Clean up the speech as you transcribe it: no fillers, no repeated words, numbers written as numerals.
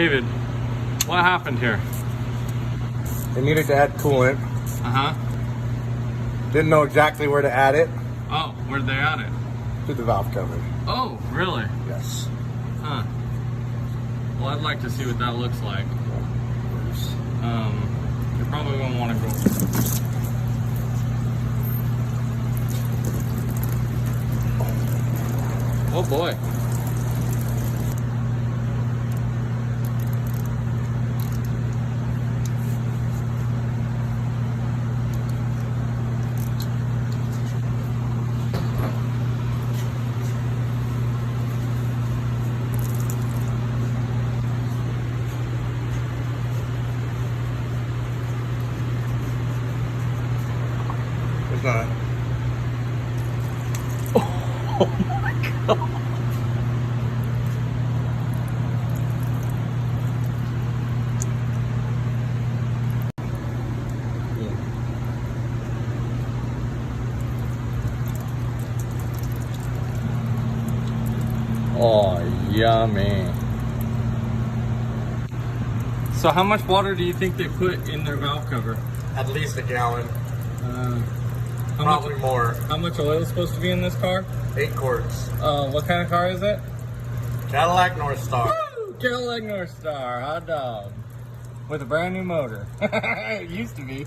David, what happened here? They needed to add coolant. Didn't know exactly where to add it. Oh, where'd they add it? To the valve cover. Oh, really? Yes. Huh. Well, I'd like to see what that looks like. You probably won't want to go. Oh boy. It's not. Oh my god. Oh, yummy. So how much water do you think they put in their valve cover? At least a gallon. Probably more. How much oil is supposed to be in this car? 8 quarts. What kind of car is it? Cadillac North Star. Woo! Cadillac North Star, hot dog. With a brand new motor. It used to be.